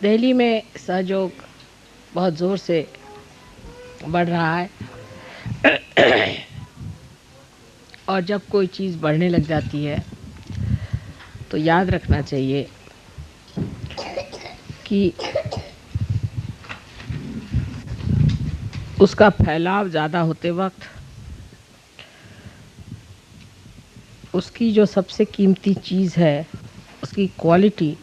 दिल्ली में सहयोग बहुत ज़ोर से बढ़ रहा है और जब कोई चीज़ बढ़ने लग जाती है तो याद रखना चाहिए कि उसका फैलाव ज़्यादा होते वक्त उसकी जो सबसे कीमती चीज़ है उसकी क्वालिटी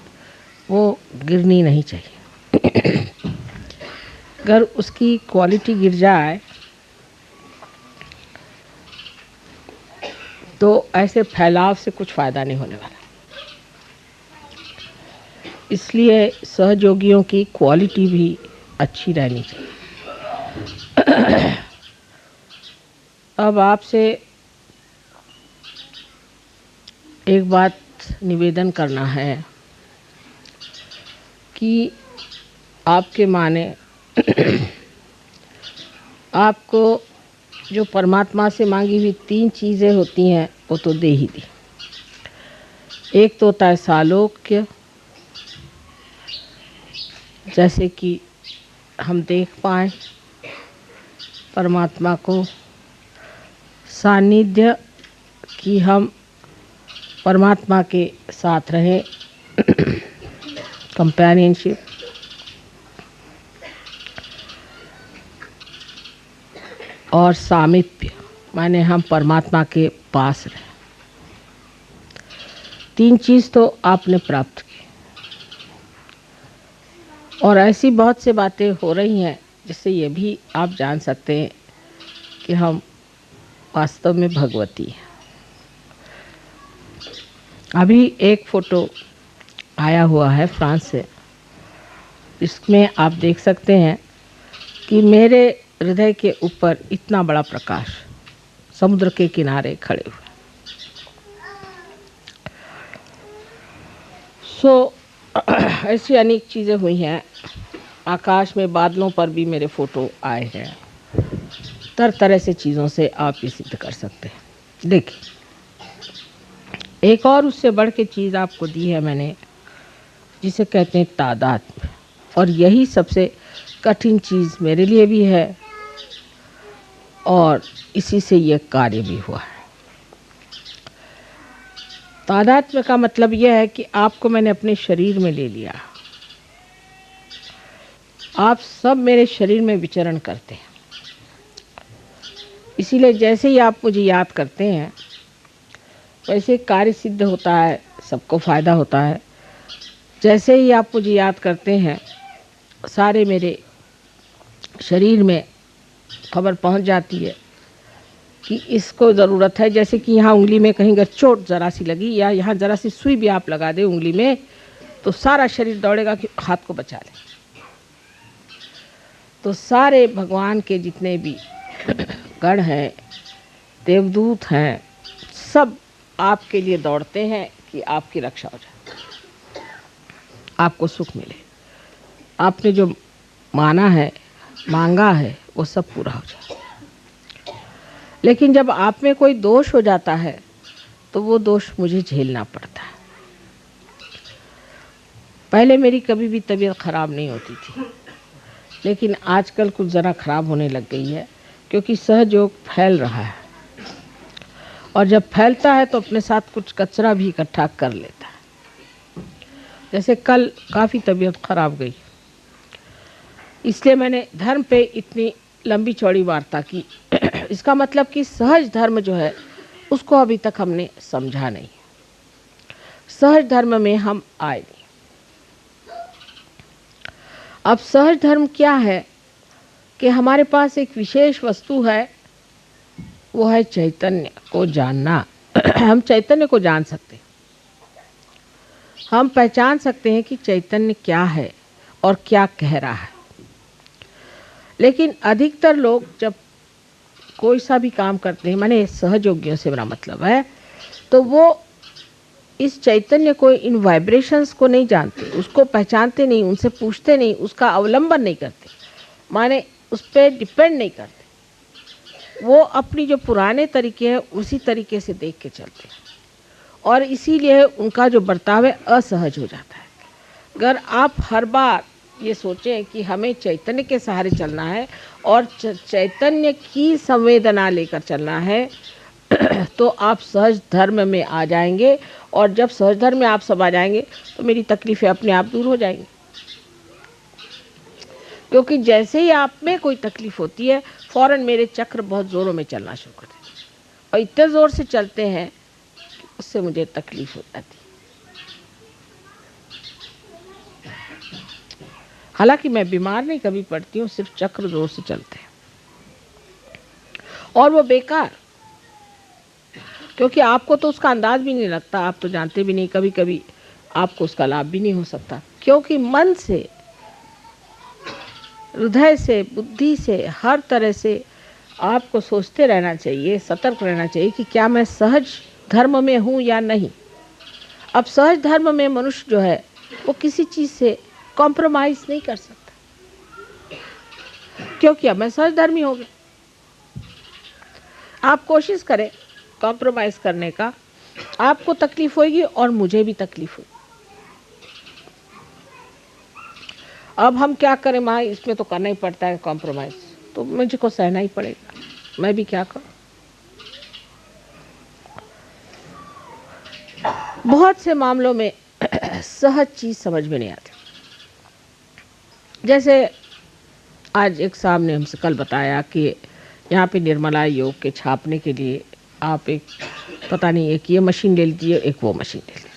वो गिरनी नहीं चाहिए। अगर उसकी क्वालिटी गिर जाए तो ऐसे फैलाव से कुछ फ़ायदा नहीं होने वाला। इसलिए सहयोगियों की क्वालिटी भी अच्छी रहनी चाहिए। अब आपसे एक बात निवेदन करना है कि आपके माने आपको जो परमात्मा से मांगी हुई 3 चीज़ें होती हैं वो तो दे ही दी। एक तो होता है सालोक्य, जैसे कि हम देख पाएँ परमात्मा को, सानिध्य कि हम परमात्मा के साथ रहें, कंपेनियनशिप, और सामीप्य माने हम परमात्मा के पास रहें। 3 चीज़ तो आपने प्राप्त की और ऐसी बहुत से बातें हो रही हैं जिससे ये भी आप जान सकते हैं कि हम वास्तव में भगवती हैं। अभी एक फ़ोटो आया हुआ है फ्रांस से, इसमें आप देख सकते हैं कि मेरे हृदय के ऊपर इतना बड़ा प्रकाश समुद्र के किनारे खड़े हुए। ऐसी अनेक चीज़ें हुई हैं। आकाश में बादलों पर भी मेरे फ़ोटो आए हैं। तरह तरह से चीज़ों से आप ये सिद्ध कर सकते हैं। देखिए, एक और उससे बढ़ के चीज़ आपको दी है मैंने, जिसे कहते हैं तादात्म्य, और यही सबसे कठिन चीज़ मेरे लिए भी है और इसी से ये कार्य भी हुआ है। तादात्म्य का मतलब यह है कि आपको मैंने अपने शरीर में ले लिया। आप सब मेरे शरीर में विचरण करते हैं, इसीलिए जैसे ही आप मुझे याद करते हैं वैसे कार्य सिद्ध होता है, सबको फ़ायदा होता है। जैसे ही आप मुझे याद करते हैं सारे मेरे शरीर में खबर पहुंच जाती है कि इसको ज़रूरत है। जैसे कि यहाँ उंगली में कहीं अगर चोट ज़रा सी लगी या यहाँ ज़रा सी सुई भी आप लगा दें उंगली में तो सारा शरीर दौड़ेगा कि हाथ को बचा लें। तो सारे भगवान के जितने भी गण हैं, देवदूत हैं, सब आपके लिए दौड़ते हैं कि आपकी रक्षा हो जाए, आपको सुख मिले। आपने जो माना है, मांगा है, वो सब पूरा हो जाए। लेकिन जब आप में कोई दोष हो जाता है तो वो दोष मुझे झेलना पड़ता है। पहले मेरी कभी भी तबीयत ख़राब नहीं होती थी, लेकिन आजकल कुछ ज़रा ख़राब होने लग गई है, क्योंकि सहयोग फैल रहा है और जब फैलता है तो अपने साथ कुछ कचरा भी इकट्ठा कर लेता है। जैसे कल काफ़ी तबीयत ख़राब गई, इसलिए मैंने धर्म पे इतनी लंबी चौड़ी वार्ता की। इसका मतलब कि सहज धर्म जो है उसको अभी तक हमने समझा नहीं। सहज धर्म में हम आए नहीं। अब सहज धर्म क्या है कि हमारे पास एक विशेष वस्तु है, वो है चैतन्य को जानना। हम चैतन्य को जान सकते हैं, हम पहचान सकते हैं कि चैतन्य क्या है और क्या कह रहा है। लेकिन अधिकतर लोग जब कोई सा भी काम करते हैं, माने सहयोगियों से मेरा मतलब है, तो वो इस चैतन्य को, इन वाइब्रेशंस को नहीं जानते, उसको पहचानते नहीं, उनसे पूछते नहीं, उसका अवलंबन नहीं करते, माने उस पर डिपेंड नहीं करते। वो अपनी जो पुराने तरीके हैं उसी तरीके से देख के चलते हैं और इसीलिए उनका जो बर्ताव है असहज हो जाता है। अगर आप हर बार ये सोचें कि हमें चैतन्य के सहारे चलना है और चैतन्य की संवेदना लेकर चलना है तो आप सहज धर्म में आ जाएंगे, और जब सहज धर्म में आप सब आ जाएंगे तो मेरी तकलीफें अपने आप दूर हो जाएंगी। क्योंकि जैसे ही आप में कोई तकलीफ होती है फौरन मेरे चक्र बहुत ज़ोरों में चलना शुरू कर देते हैं, और इतने ज़ोर से चलते हैं कि उससे मुझे तकलीफ हो जाती है। हालांकि मैं बीमार नहीं कभी पड़ती हूँ, सिर्फ चक्र जोर से चलते हैं और वो बेकार, क्योंकि आपको तो उसका अंदाज भी नहीं लगता, आप तो जानते भी नहीं, कभी कभी आपको उसका लाभ भी नहीं हो सकता। क्योंकि मन से, हृदय से, बुद्धि से, हर तरह से आपको सोचते रहना चाहिए, सतर्क रहना चाहिए कि क्या मैं सहज धर्म में हूँ या नहीं। अब सहज धर्म में मनुष्य जो है वो किसी चीज़ से कॉम्प्रोमाइज़ नहीं कर सकता, क्योंकि अब मैं सहज धर्मी हो गया। आप कोशिश करें कॉम्प्रोमाइज़ करने का, आपको तकलीफ होगी और मुझे भी तकलीफ होगी। अब हम क्या करें माँ, इसमें तो करना ही पड़ता है कॉम्प्रोमाइज़, तो मुझको सहना ही पड़ेगा, मैं भी क्या करूँ। बहुत से मामलों में सहज चीज़ समझ में नहीं आती। जैसे आज एक साहब ने हमसे कल बताया कि यहाँ पे निर्मला योग के छापने के लिए आप एक पता नहीं एक ये मशीन ले लीजिए, एक वो मशीन ले लीजिए।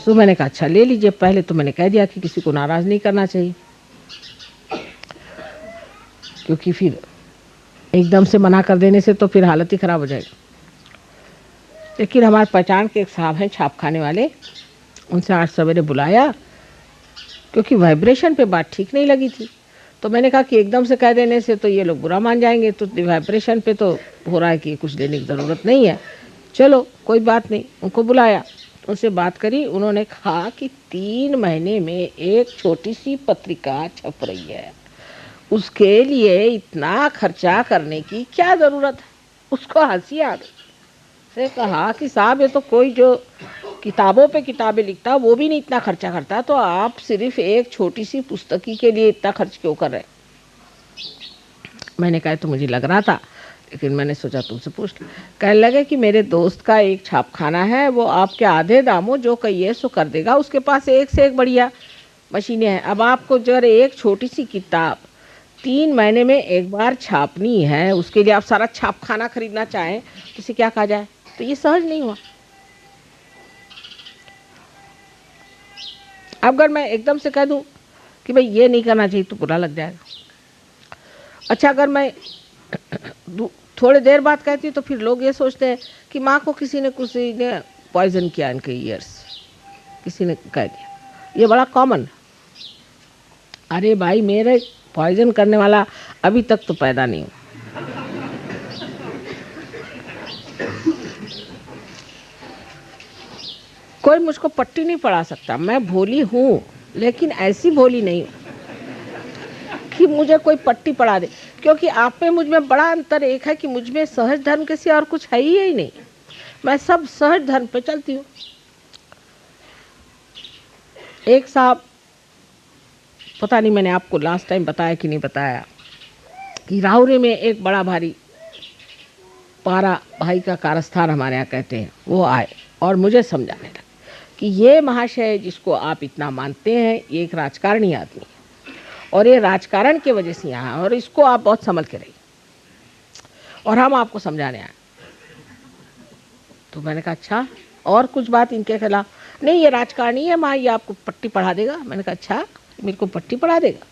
तो मैंने कहा अच्छा ले लीजिए। पहले तो मैंने कह दिया कि किसी को नाराज़ नहीं करना चाहिए, क्योंकि फिर एकदम से मना कर देने से तो फिर हालत ही ख़राब हो जाएगी। लेकिन हमारे पहचान के एक साहब हैं छाप खाने वाले, उनसे आज सवेरे बुलाया क्योंकि वाइब्रेशन पे बात ठीक नहीं लगी थी। तो मैंने कहा कि एकदम से कह देने से तो ये लोग बुरा मान जाएंगे, तो वाइब्रेशन पे तो हो रहा है कि कुछ देने की ज़रूरत नहीं है, चलो कोई बात नहीं। उनको बुलाया, उनसे बात करी, उन्होंने कहा कि 3 महीने में एक छोटी सी पत्रिका छप रही है, उसके लिए इतना खर्चा करने की क्या ज़रूरत है। उसको हंसी आ गई। से कहा कि साहब ये तो कोई जो किताबों पे किताबें लिखता वो भी नहीं इतना खर्चा करता, तो आप सिर्फ एक छोटी सी पुस्तकी के लिए इतना खर्च क्यों कर रहे हैं। मैंने कहा तो मुझे लग रहा था, लेकिन मैंने सोचा तुमसे पूछ लूं। कहने लगे कि मेरे दोस्त का एक छापखाना है, वो आपके आधे दामों जो कहिए सो कर देगा, उसके पास एक से एक बढ़िया मशीनें हैं। अब आपको जो एक छोटी सी किताब 3 महीने में एक बार छापनी है, उसके लिए आप सारा छापखाना खरीदना चाहें तो इसे क्या कहा जाए। तो ये सहज नहीं हुआ। अगर मैं एकदम से कह दूं कि भाई ये नहीं करना चाहिए तो बुरा लग जाएगा। अच्छा, अगर मैं थोड़ी देर बाद कहती हूँ तो फिर लोग ये सोचते हैं कि माँ को किसी ने पॉइजन किया, इनके ईयर्स किसी ने कह दिया। ये बड़ा कॉमन। अरे भाई, मेरे पॉइजन करने वाला अभी तक तो पैदा नहीं हुआ। कोई मुझको पट्टी नहीं पढ़ा सकता। मैं भोली हूँ, लेकिन ऐसी भोली नहीं हूँ कि मुझे कोई पट्टी पढ़ा दे। क्योंकि आप में मुझ में बड़ा अंतर एक है कि मुझ में सहज धर्म के सिवा और कुछ है ही नहीं। मैं सब सहज धर्म पे चलती हूँ। एक साहब, पता नहीं मैंने आपको लास्ट टाइम बताया कि नहीं बताया, कि राहुरी में एक बड़ा भारी पारा भाई का कारस्थान हमारे यहाँ कहते हैं, वो आए और मुझे समझाने लगे कि ये महाशय जिसको आप इतना मानते हैं, ये एक राजकारणी आदमी है और ये राजकारण की वजह से यहाँ, और इसको आप बहुत संभल के रहिए और हम आपको समझाने आए। तो मैंने कहा अच्छा, और कुछ बात इनके खिलाफ? नहीं, ये राजकारणी है माँ, ये आपको पट्टी पढ़ा देगा। मैंने कहा अच्छा, मेरे को पट्टी पढ़ा देगा,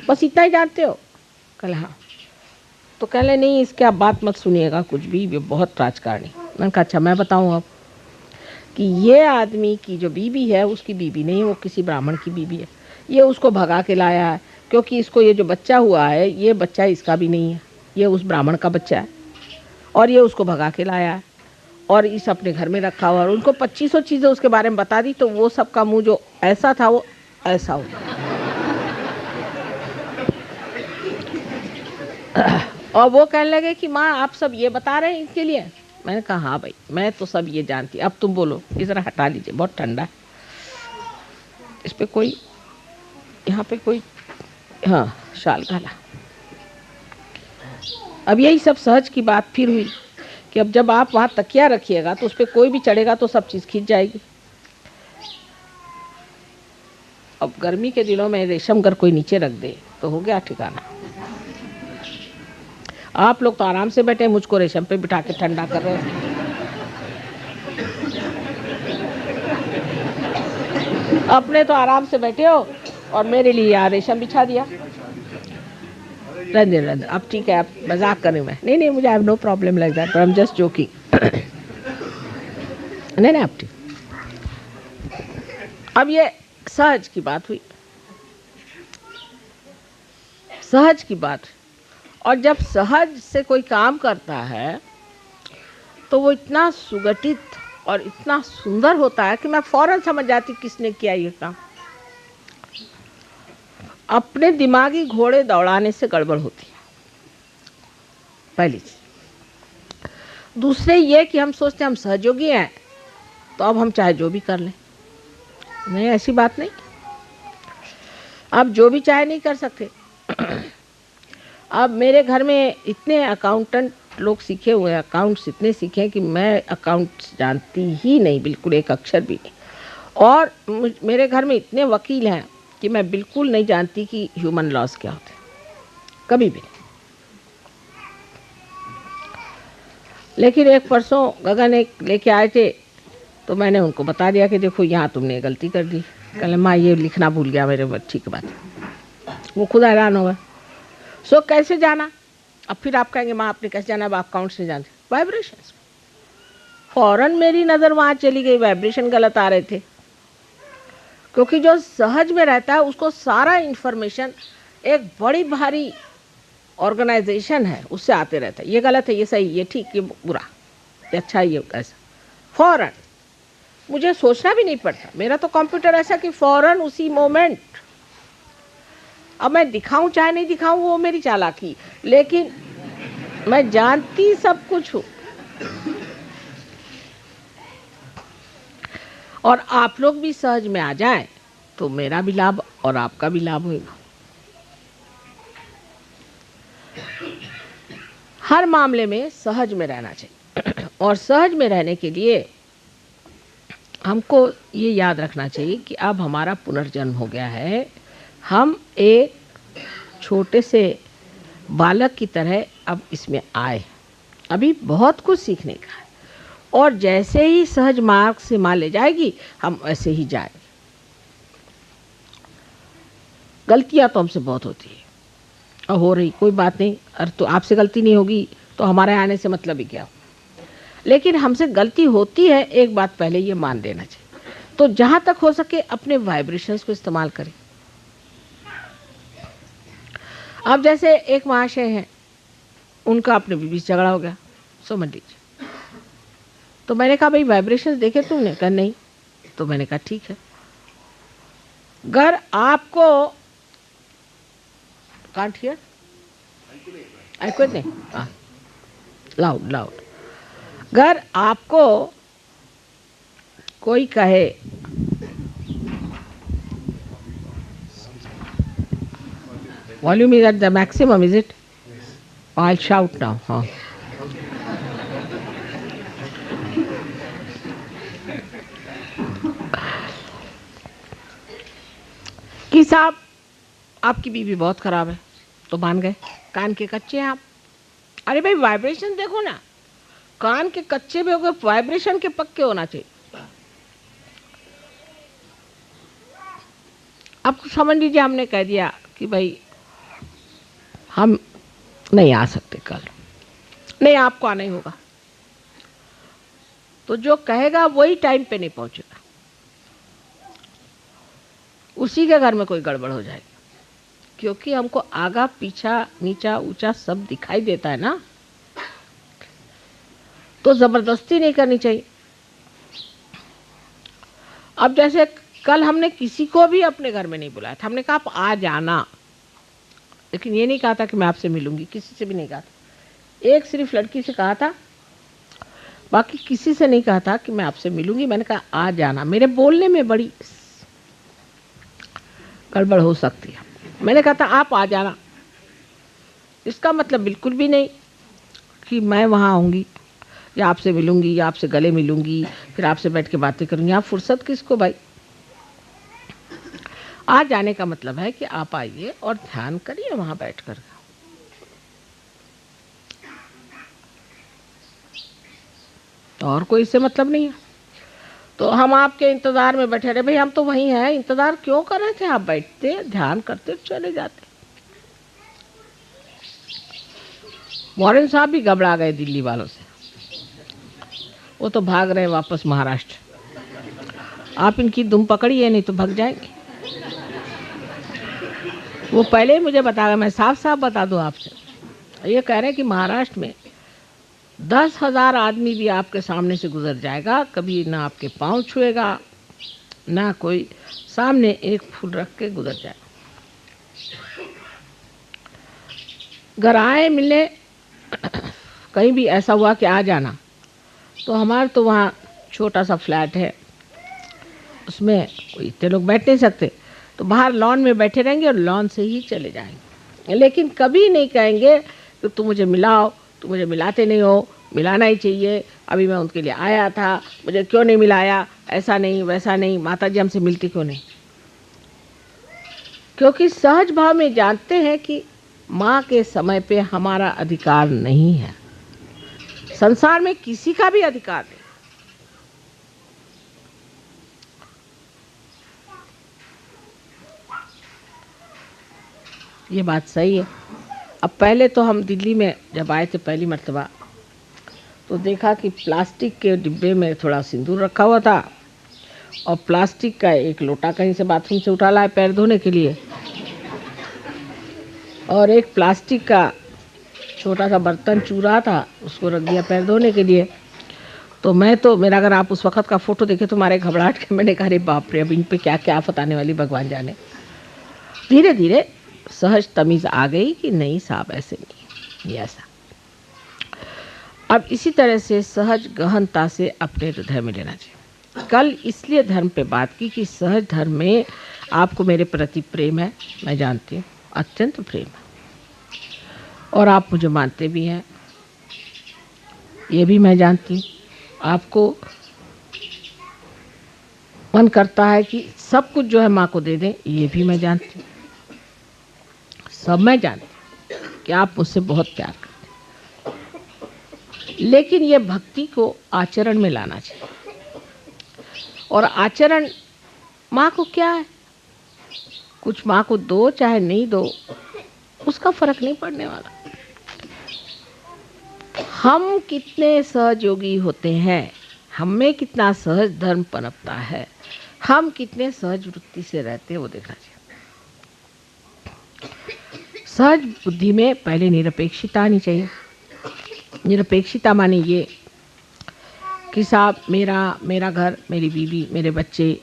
बस इतना ही जानते हो? कल हाँ। तो कह ले नहीं, इसके आप बात मत सुनिएगा कुछ भी, ये बहुत राजकारणी। मैंने कहा अच्छा, मैं बताऊँ अब कि ये आदमी की जो बीबी है उसकी बीबी नहीं, वो किसी ब्राह्मण की बीबी है। ये उसको भगा के लाया है, क्योंकि इसको ये जो बच्चा हुआ है, ये बच्चा इसका भी नहीं है, ये उस ब्राह्मण का बच्चा है, और ये उसको भगा के लाया है और इस अपने घर में रखा हुआ। और उनको 2500 चीज़ें उसके बारे में बता दी, तो वो सबका मुँह जो ऐसा था वो ऐसा हो गया। और वो कहने लगे कि माँ आप सब ये बता रहे हैं इनके लिए? मैंने कहा हाँ भाई, मैं तो सब ये जानती। अब तुम बोलो, इस तरह हटा लीजिए, बहुत ठंडा है। इस पे कोई, यहाँ पे कोई, हाँ शाल घाला। अब यही सब सहज की बात फिर हुई कि अब जब आप वहाँ तकिया रखिएगा तो उस पर कोई भी चढ़ेगा तो सब चीज़ खींच जाएगी। अब गर्मी के दिनों में रेशम अगर कोई नीचे रख दे तो हो गया ठिकाना। आप लोग तो आराम से बैठे, मुझको रेशम पे बिठा के ठंडा कर रहे हैं। अपने तो आराम से बैठे हो और मेरे लिए यहाँ रेशम बिछा दिया। रंजन अब ठीक है, आप मजाक कर रहे हैं। नहीं नहीं, मुझे I have no problem like that, but I am just joking. नहीं नहीं, आप ठीक। अब ये सहज की बात हुई, सहज की बात। और जब सहज से कोई काम करता है तो वो इतना सुगठित और इतना सुंदर होता है कि मैं फौरन समझ जाती किसने किया ये काम। अपने दिमागी घोड़े दौड़ाने से गड़बड़ होती है, पहली चीज। दूसरे ये कि हम सोचते हैं हम सहयोगी हैं तो अब हम चाहे जो भी कर लें। नहीं, ऐसी बात नहीं। आप जो भी चाहे नहीं कर सकते। अब मेरे घर में इतने अकाउंटेंट लोग सीखे हुए हैं, अकाउंट्स इतने सीखे हैं कि मैं अकाउंट्स जानती ही नहीं, बिल्कुल एक अक्षर भी नहीं। और मेरे घर में इतने वकील हैं कि मैं बिल्कुल नहीं जानती कि ह्यूमन लॉस क्या होते हैं, कभी भी नहीं। लेकिन एक परसों गगन एक लेके आए थे तो मैंने उनको बता दिया कि देखो यहाँ तुमने गलती कर दी। कल माँ ये लिखना भूल गया मेरे बच्ची के बाद। वो खुद हैरान होगा। सो कैसे जाना? अब फिर आप कहेंगे माँ आपने कैसे जाना? अब आप अकाउंट से जानते। वाइब्रेशंस। फौरन मेरी नज़र वहाँ चली गई, वाइब्रेशन गलत आ रहे थे। क्योंकि जो सहज में रहता है उसको सारा इंफॉर्मेशन एक बड़ी भारी ऑर्गेनाइजेशन है उससे आते रहता है। ये गलत है, ये सही, ये ठीक, ये बुरा, ये अच्छा, ये ऐसा। फौरन मुझे सोचना भी नहीं पड़ता। मेरा तो कंप्यूटर ऐसा कि फौरन उसी मोमेंट। अब मैं दिखाऊं चाहे नहीं दिखाऊं वो मेरी चालाकी, लेकिन मैं जानती सब कुछ हूं। और आप लोग भी सहज में आ जाएं तो मेरा भी लाभ और आपका भी लाभ होगा। हर मामले में सहज में रहना चाहिए। और सहज में रहने के लिए हमको ये याद रखना चाहिए कि अब हमारा पुनर्जन्म हो गया है। हम एक छोटे से बालक की तरह अब इसमें आए। अभी बहुत कुछ सीखने का है और जैसे ही सहज मार्ग से माँ ले जाएगी हम ऐसे ही जाएंगे। गलतियाँ तो हमसे बहुत होती है और हो रही, कोई बात नहीं। अरे तो आपसे गलती नहीं होगी तो हमारे आने से मतलब ही क्या हो। लेकिन हमसे गलती होती है, एक बात पहले ये मान लेना चाहिए। तो जहाँ तक हो सके अपने वाइब्रेशंस को इस्तेमाल करें। अब जैसे एक महाशय हैं, उनका अपने बीवी से झगड़ा हो गया, समझ लीजिए। तो मैंने कहा भाई वाइब्रेशंस देखे तुमने? कहा नहीं। तो मैंने कहा ठीक है, अगर आपको कांट हियर, आई कुड नहीं, लाउड लाउड। अगर आपको कोई कहे volume is at the maximum, is it? I'll shout now. हाँ। कि साहब आपकी बीवी बहुत खराब है, तो मान गए। कान के कच्चे हैं आप। अरे भाई वाइब्रेशन देखो ना, कान के कच्चे भी हो गए, वाइब्रेशन के पक्के होना चाहिए। अब समझ लीजिए हमने कह दिया कि भाई हम नहीं आ सकते कल, नहीं आपको आना ही होगा। तो जो कहेगा वही टाइम पे नहीं पहुंचेगा, उसी के घर में कोई गड़बड़ हो जाएगी। क्योंकि हमको आगा पीछा नीचा ऊंचा सब दिखाई देता है ना, तो जबरदस्ती नहीं करनी चाहिए। अब जैसे कल हमने किसी को भी अपने घर में नहीं बुलाया था, हमने कहा आप आ जाना, लेकिन ये नहीं कहा था कि मैं आपसे मिलूंगी, किसी से भी नहीं कहा था। एक सिर्फ लड़की से कहा था, बाकी किसी से नहीं कहा था कि मैं आपसे मिलूंगी। मैंने कहा आ जाना। मेरे बोलने में बड़ी गड़बड़ हो सकती है। मैंने कहा था आप आ जाना। इसका मतलब बिल्कुल भी नहीं कि मैं वहाँ आऊँगी या आपसे मिलूँगी या आपसे गले मिलूँगी फिर आपसे बैठ के बातें करूँगी। आप फुर्सत किसको भाई। आ जाने का मतलब है कि आप आइए और ध्यान करिए वहाँ बैठकर। और कोई इससे मतलब नहीं है। तो हम आपके इंतज़ार में बैठे रहे। भाई हम तो वहीं हैं, इंतज़ार क्यों कर रहे थे। आप बैठते ध्यान करते चले जाते। मौर्य साहब भी घबरा गए दिल्ली वालों से। वो तो भाग रहे वापस महाराष्ट्र। आप इनकी दुम पकड़िए नहीं तो भाग जाएंगे। वो पहले ही मुझे बता गए। मैं साफ साफ बता दूं आपसे। ये कह रहे हैं कि महाराष्ट्र में 10,000 आदमी भी आपके सामने से गुजर जाएगा, कभी ना आपके पाँव छुएगा ना कोई सामने एक फूल रख के गुजर जाएगा। घर आए मिले कहीं भी ऐसा हुआ कि आ जाना, तो हमारा तो वहाँ छोटा सा फ्लैट है, उसमें कोई इतने लोग बैठ नहीं सकते, तो बाहर लॉन में बैठे रहेंगे और लॉन से ही चले जाएंगे। लेकिन कभी नहीं कहेंगे कि तुम मुझे मिलाओ, तुम मुझे मिलाते नहीं हो, मिलाना ही चाहिए, अभी मैं उनके लिए आया था, मुझे क्यों नहीं मिलाया, ऐसा नहीं वैसा नहीं, माता जी हमसे मिलती क्यों नहीं। क्योंकि सहज भाव में जानते हैं कि माँ के समय पे हमारा अधिकार नहीं है, संसार में किसी का भी अधिकार नहीं। ये बात सही है। अब पहले तो हम दिल्ली में जब आए थे पहली मर्तबा, तो देखा कि प्लास्टिक के डिब्बे में थोड़ा सिंदूर रखा हुआ था और प्लास्टिक का एक लोटा कहीं से बाथरूम से उठा लाए पैर धोने के लिए, और एक प्लास्टिक का छोटा सा बर्तन चूरा था, उसको रख दिया पैर धोने के लिए। तो मैं तो मेरा अगर आप उस वक़्त का फ़ोटो देखें तो हमारे घबराहट के मैंने कहा अरे बाप रे, अब इन पे क्या क्या आफत आने वाली भगवान जाने। धीरे धीरे सहज तमीज़ आ गई कि नहीं साहब ऐसे नहीं, ये ऐसा। अब इसी तरह से सहज गहनता से अपने हृदय में लेना चाहिए। कल इसलिए धर्म पे बात की कि सहज धर्म में आपको मेरे प्रति प्रेम है, मैं जानती हूँ, अत्यंत प्रेम है, और आप मुझे मानते भी हैं, ये भी मैं जानती हूँ। आपको मन करता है कि सब कुछ जो है माँ को दे दें, ये भी मैं जानती हूँ, सब मैं जानती हूँ कि आप मुझसे बहुत प्यार करते हैं। लेकिन ये भक्ति को आचरण में लाना चाहिए, और आचरण माँ को क्या है, कुछ माँ को दो चाहे नहीं दो, उसका फर्क नहीं पड़ने वाला। हम कितने सहयोगी होते हैं, हम में कितना सहज धर्म पनपता है, हम कितने सहज वृत्ति से रहते हैं, वो देखना चाहिए। सहज बुद्धि में पहले निरपेक्षता आनी चाहिए। निरपेक्षता माने ये कि साहब मेरा घर, मेरी बीवी, मेरे बच्चे,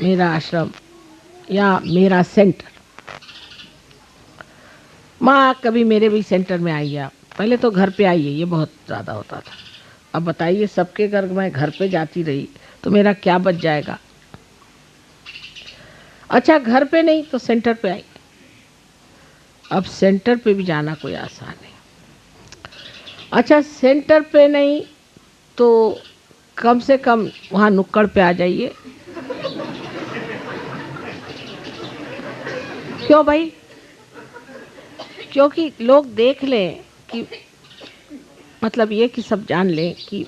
मेरा आश्रम या मेरा सेंटर। माँ कभी मेरे भी सेंटर में आई है, पहले तो घर पे आई है, ये बहुत ज़्यादा होता था। अब बताइए सबके घर मैं घर पे जाती रही तो मेरा क्या बच जाएगा। अच्छा घर पे नहीं तो सेंटर पे आई। अब सेंटर पे भी जाना कोई आसान नहीं। अच्छा सेंटर पे नहीं तो कम से कम वहाँ नुक्कड़ पे आ जाइए। क्यों भाई? क्योंकि लोग देख लें कि मतलब ये कि सब जान लें कि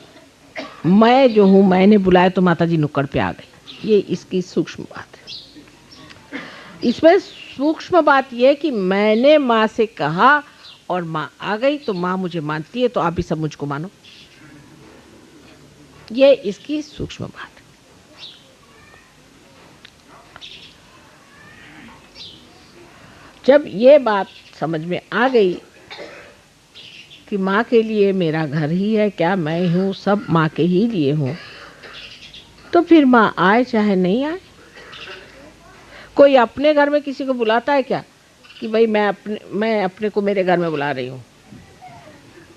मैं जो हूँ, मैंने बुलाया तो माता जी नुक्कड़ पे आ गई। ये इसकी सूक्ष्म बात है। इसमें सूक्ष्म बात ये कि मैंने माँ से कहा और माँ आ गई, तो माँ मुझे मानती है, तो आप भी सब मुझको मानो। ये इसकी सूक्ष्म बात है। जब ये बात समझ में आ गई कि माँ के लिए मेरा घर ही है, क्या मैं हूँ, सब माँ के ही लिए हूँ, तो फिर माँ आए चाहे नहीं आए। कोई अपने घर में किसी को बुलाता है क्या कि भाई मैं अपने को मेरे घर में बुला रही हूँ?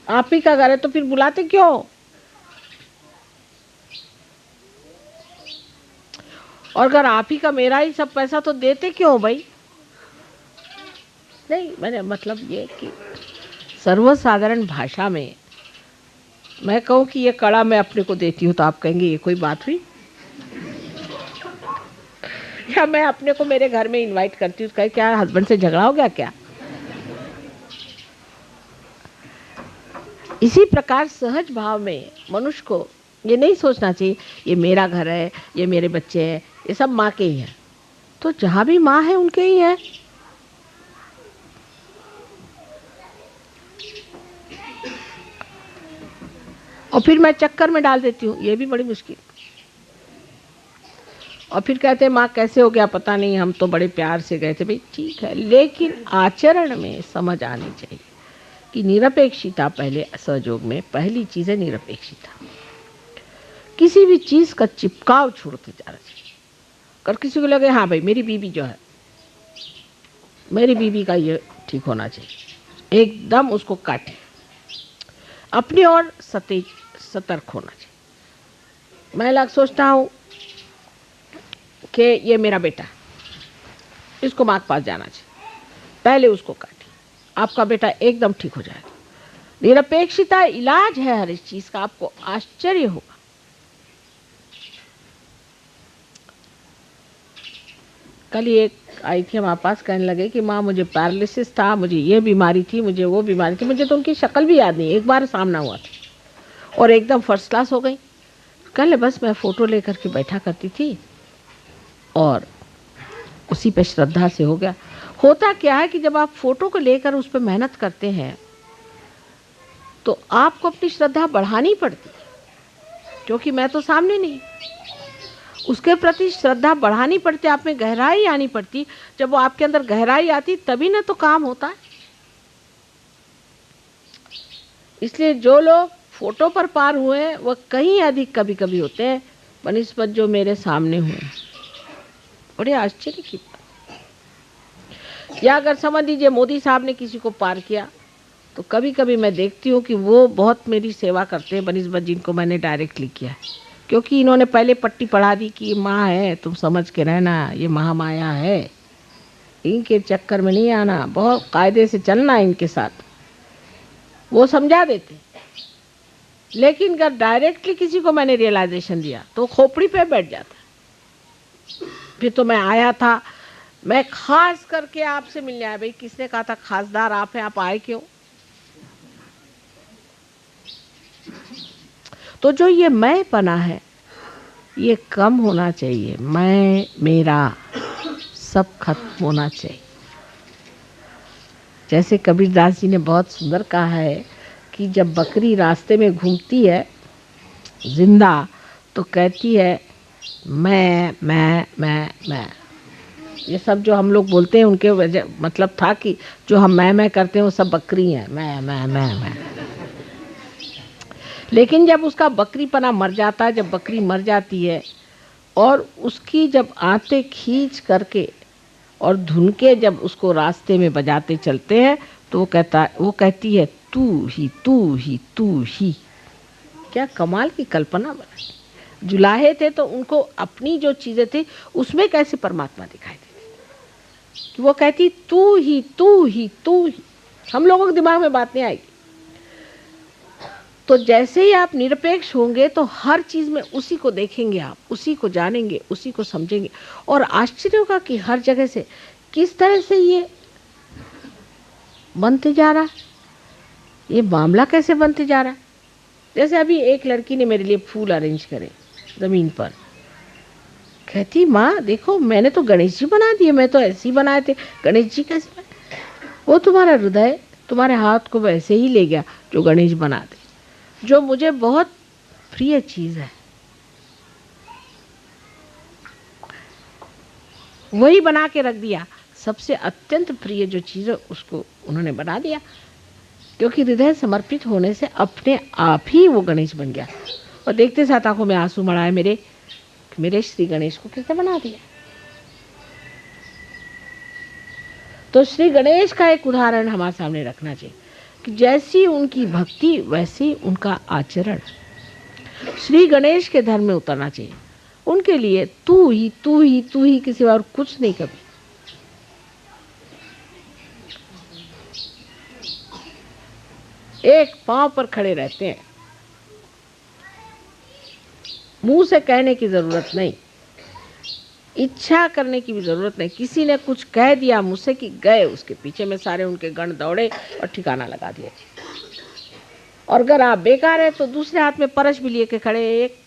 आप ही का घर है तो फिर बुलाते क्यों? और अगर आप ही का मेरा ही सब पैसा तो देते क्यों भाई? नहीं, मैंने मतलब ये कि सर्वसाधारण भाषा में मैं कहूँ कि ये कड़ा मैं अपने को देती हूँ तो आप कहेंगे ये कोई बात हुई? या मैं अपने को मेरे घर में इनवाइट करती हूँ, कहे क्या हस्बैंड से झगड़ा हो गया क्या? इसी प्रकार सहज भाव में मनुष्य को ये नहीं सोचना चाहिए ये मेरा घर है, ये मेरे बच्चे हैं, ये सब माँ के ही हैं। तो जहाँ भी माँ है उनके ही है। और फिर मैं चक्कर में डाल देती हूँ, ये भी बड़ी मुश्किल। और फिर कहते हैं माँ कैसे हो गया पता नहीं, हम तो बड़े प्यार से गए थे। भाई ठीक है, लेकिन आचरण में समझ आनी चाहिए कि निरपेक्षता पहले सहयोग में पहली चीज है निरपेक्षता। किसी भी चीज का चिपकाव छोड़ते जाना चाहिए। अगर किसी को लगे हाँ भाई मेरी बीवी जो है, मेरी बीवी का ये ठीक होना चाहिए, एकदम उसको काटे, अपनी ओर सतर्क होना चाहिए। मैं लग सोचता हूँ कि ये मेरा बेटा, इसको माँ के पास जाना चाहिए, पहले उसको काटे, आपका बेटा एकदम ठीक हो जाएगा। निरपेक्षता इलाज है हर इस चीज का, आपको आश्चर्य होगा। कल ही एक आई थी हमारे पास, कहने लगे कि माँ मुझे पैरालिसिस था, मुझे ये बीमारी थी, मुझे वो बीमारी थी। मुझे तो उनकी शक्ल भी याद नहीं, एक बार सामना हुआ था और एकदम फर्स्ट क्लास हो गई। कल बस मैं फोटो लेकर के बैठा करती थी और उसी पे श्रद्धा से हो गया। होता क्या है कि जब आप फोटो को लेकर उस पर मेहनत करते हैं तो आपको अपनी श्रद्धा बढ़ानी पड़ती है, क्योंकि मैं तो सामने नहीं, उसके प्रति श्रद्धा बढ़ानी पड़ती, आप में गहराई आनी पड़ती। जब वो आपके अंदर गहराई आती तभी ना तो काम होता है। इसलिए जो लोग फोटो पर पार हुए हैं वह कहीं अधिक कभी कभी होते हैं बनिस्बत जो मेरे सामने हुए। बड़े आश्चर्य की बात। या अगर समझ लीजिए मोदी साहब ने किसी को पार किया तो कभी कभी मैं देखती हूँ कि वो बहुत मेरी सेवा करते हैं बनिस्बत जिनको मैंने डायरेक्टली किया है, क्योंकि इन्होंने पहले पट्टी पढ़ा दी कि माँ है, तुम समझ के रहना, ये महामाया है, इनके चक्कर में नहीं आना, बहुत कायदे से चलना इनके साथ, वो समझा देते। लेकिन अगर डायरेक्टली किसी को मैंने रियलाइजेशन दिया तो खोपड़ी पे बैठ जाता। फिर तो मैं आया था, मैं खास करके आपसे मिलने आया। भाई किसने कहा था खासदार आप हैं, आप आए क्यों? तो जो ये मैं पना है ये कम होना चाहिए, मैं मेरा सब खत्म होना चाहिए। जैसे कबीरदास जी ने बहुत सुंदर कहा है कि जब बकरी रास्ते में घूमती है जिंदा तो कहती है मैं। ये सब जो हम लोग बोलते हैं उनके वजह मतलब था कि जो हम मैं करते हैं वो सब बकरी हैं, मैं। लेकिन जब उसका बकरीपना मर जाता है, जब बकरी मर जाती है और उसकी जब आंतें खींच करके और धुन के जब उसको रास्ते में बजाते चलते हैं तो वो कहती है तू ही। क्या कमाल की कल्पना बनाई। जुलाहे थे तो उनको अपनी जो चीजें थी उसमें कैसे परमात्मा दिखाई देती कि वो कहती तू ही। हम लोगों के दिमाग में बात नहीं आएगी। तो जैसे ही आप निरपेक्ष होंगे तो हर चीज में उसी को देखेंगे, आप उसी को जानेंगे, उसी को समझेंगे। और आश्चर्य होगा कि हर जगह से किस तरह से ये बनते जा रहा है, ये मामला कैसे बनते जा रहा है। जैसे अभी एक लड़की ने मेरे लिए फूल अरेंज करे जमीन पर, कहती माँ देखो मैंने तो गणेश जी बना दिए, मैं तो ऐसे ही बनाए थे। गणेश जी कैसे बने? वो तुम्हारा हृदय तुम्हारे हाथ को वैसे ही ले गया जो गणेश बना दे, जो मुझे बहुत प्रिय चीज है वही बना के रख दिया। सबसे अत्यंत प्रिय जो चीज है उसको उन्होंने बना दिया, क्योंकि हृदय समर्पित होने से अपने आप ही वो गणेश बन गया। और देखते साथ आंखों में आंसू मड़ाए मेरे श्री गणेश को किसने बना दिया। तो श्री गणेश का एक उदाहरण हमारे सामने रखना चाहिए कि जैसी उनकी भक्ति वैसी उनका आचरण। श्री गणेश के धर्म में उतरना चाहिए। उनकी उनके लिए तू ही तू ही तू ही, किसी और कुछ नहीं कभी। एक पांव पर खड़े रहते हैं, मुंह से कहने की जरूरत नहीं, इच्छा करने की भी जरूरत नहीं। किसी ने कुछ कह दिया मुझसे कि गए, उसके पीछे में सारे उनके गण दौड़े और ठिकाना लगा दिया। और अगर आप बेकार है तो दूसरे हाथ में परश भी लिए के खड़े, एक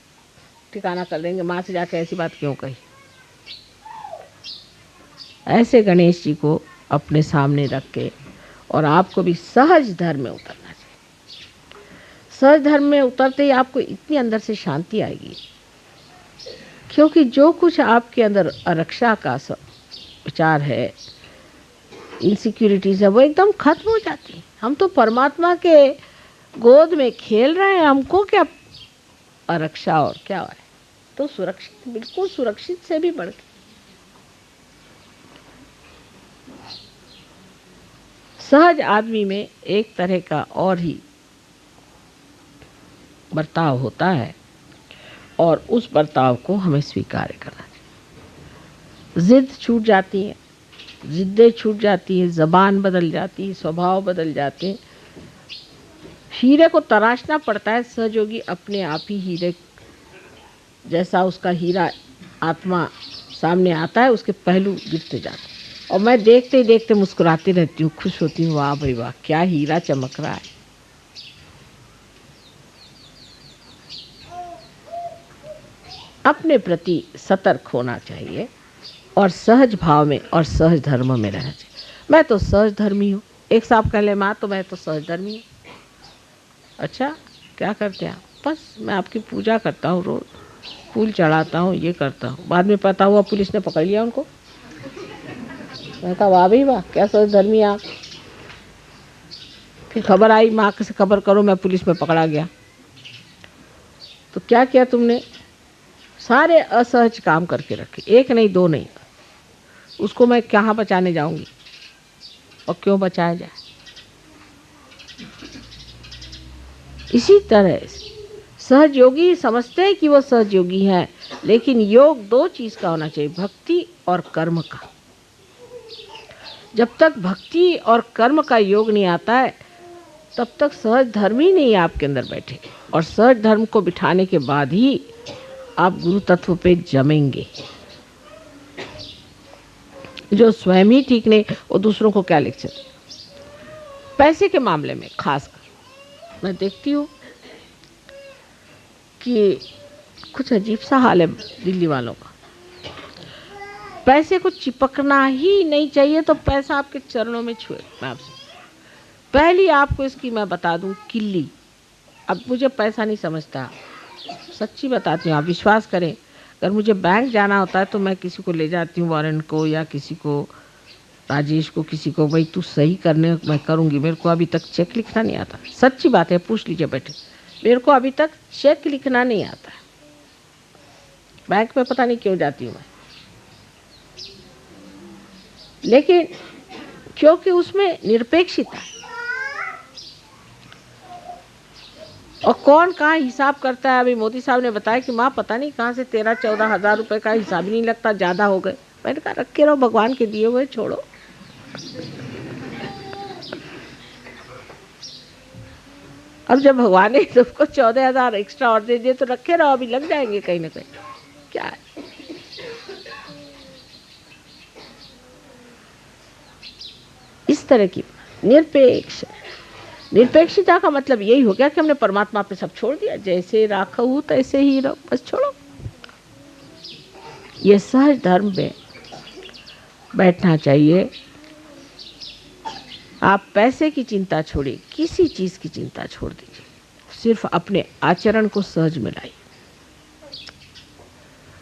ठिकाना कर देंगे, माँ से जाके ऐसी बात क्यों कही। ऐसे गणेश जी को अपने सामने रख के, और आपको भी सहज धर्म में उतरना चाहिए। सहज धर्म में उतरते ही आपको इतनी अंदर से शांति आएगी, क्योंकि जो कुछ आपके अंदर आरक्षा का विचार है, इनसिक्योरिटीज है, वो एकदम खत्म हो जाती है। हम तो परमात्मा के गोद में खेल रहे हैं, हमको क्या आरक्षा और क्या है। तो सुरक्षित, बिल्कुल सुरक्षित से भी बढ़ के। सहज आदमी में एक तरह का और ही बर्ताव होता है, और उस बर्ताव को हमें स्वीकार करना चाहिए। जिद छूट जाती है, जिद्दें छूट जाती है, जबान बदल जाती है, स्वभाव बदल जाते हैं। हीरे को तराशना पड़ता है, सहयोगी अपने आप ही हीरे जैसा उसका हीरा आत्मा सामने आता है, उसके पहलू गिरते जाते हैं। और मैं देखते ही देखते मुस्कुराती रहती हूँ, खुश होती हूँ, वाह भाई वाह, क्या हीरा चमक रहा है। अपने प्रति सतर्क होना चाहिए और सहज भाव में और सहज धर्म में रहना चाहिए। मैं तो सहज धर्मी हूँ। एक साहब कह ले, माँ तो मैं तो सहज धर्मी हूँ। अच्छा, क्या करते हैं आप? बस मैं आपकी पूजा करता हूँ, रोज फूल चढ़ाता हूँ, ये करता हूँ। बाद में पता हुआ पुलिस ने पकड़ लिया उनको। मैं कहा वाह भाई वाह, क्या सहज धर्मी आप। फिर खबर आई, माँ से खबर करो, मैं पुलिस में पकड़ा गया। तो क्या किया तुमने? सारे असहज काम करके रखे, एक नहीं दो नहीं। उसको मैं कहाँ बचाने जाऊंगी, और क्यों बचाया जाए। इसी तरह सहज योगी समझते हैं कि वो सहज योगी हैं, लेकिन योग दो चीज का होना चाहिए, भक्ति और कर्म का। जब तक भक्ति और कर्म का योग नहीं आता है, तब तक सहज धर्म ही नहीं आपके अंदर बैठे। और सहज धर्म को बिठाने के बाद ही आप गुरु तत्व पे जमेंगे। जो स्वयं ही ठीक नहीं, वो दूसरों को क्या लेक्चर। पैसे के मामले में खासकर मैं देखती हूँ कि कुछ अजीब सा हाल है दिल्ली वालों का। पैसे को चिपकना ही नहीं चाहिए, तो पैसा आपके चरणों में छुए। मैं आपसे पहली आपको इसकी मैं बता दूं किल्ली। अब मुझे पैसा नहीं समझता, सच्ची बताती हूँ, आप विश्वास करें। अगर मुझे बैंक जाना होता है तो मैं किसी को ले जाती हूँ, वारन को या किसी को, राजेश को, किसी को, भाई तू सही करने मैं करूँगी। मेरे को अभी तक चेक लिखना नहीं आता, सच्ची बात है, पूछ लीजिए बैठे। मेरे को अभी तक चेक लिखना नहीं आता है। बैंक में पता नहीं क्यों जाती हूँ मैं, लेकिन क्योंकि उसमें निरपेक्षता है। और कौन कहाँ हिसाब करता है। अभी मोदी साहब ने बताया कि माँ पता नहीं कहाँ से 13-14 हज़ार रुपए का हिसाब ही नहीं लगता, ज़्यादा हो गए। मैंने कहा रखे रहो, भगवान के दिए हुए छोड़ो। अब जब भगवान ने सबको 14,000 एक्स्ट्रा और दे दिए तो रखे रहो, अभी लग जाएंगे कहीं ना कहीं। क्या है, इस तरह की निरपेक्षता का मतलब यही हो गया कि हमने परमात्मा पे सब छोड़ दिया, जैसे राखहु तैसे ही रहो, बस छोड़ो। ये सहज धर्म में बैठना चाहिए। आप पैसे की चिंता छोड़िए, किसी चीज की चिंता छोड़ दीजिए, सिर्फ अपने आचरण को सहज में लाइए।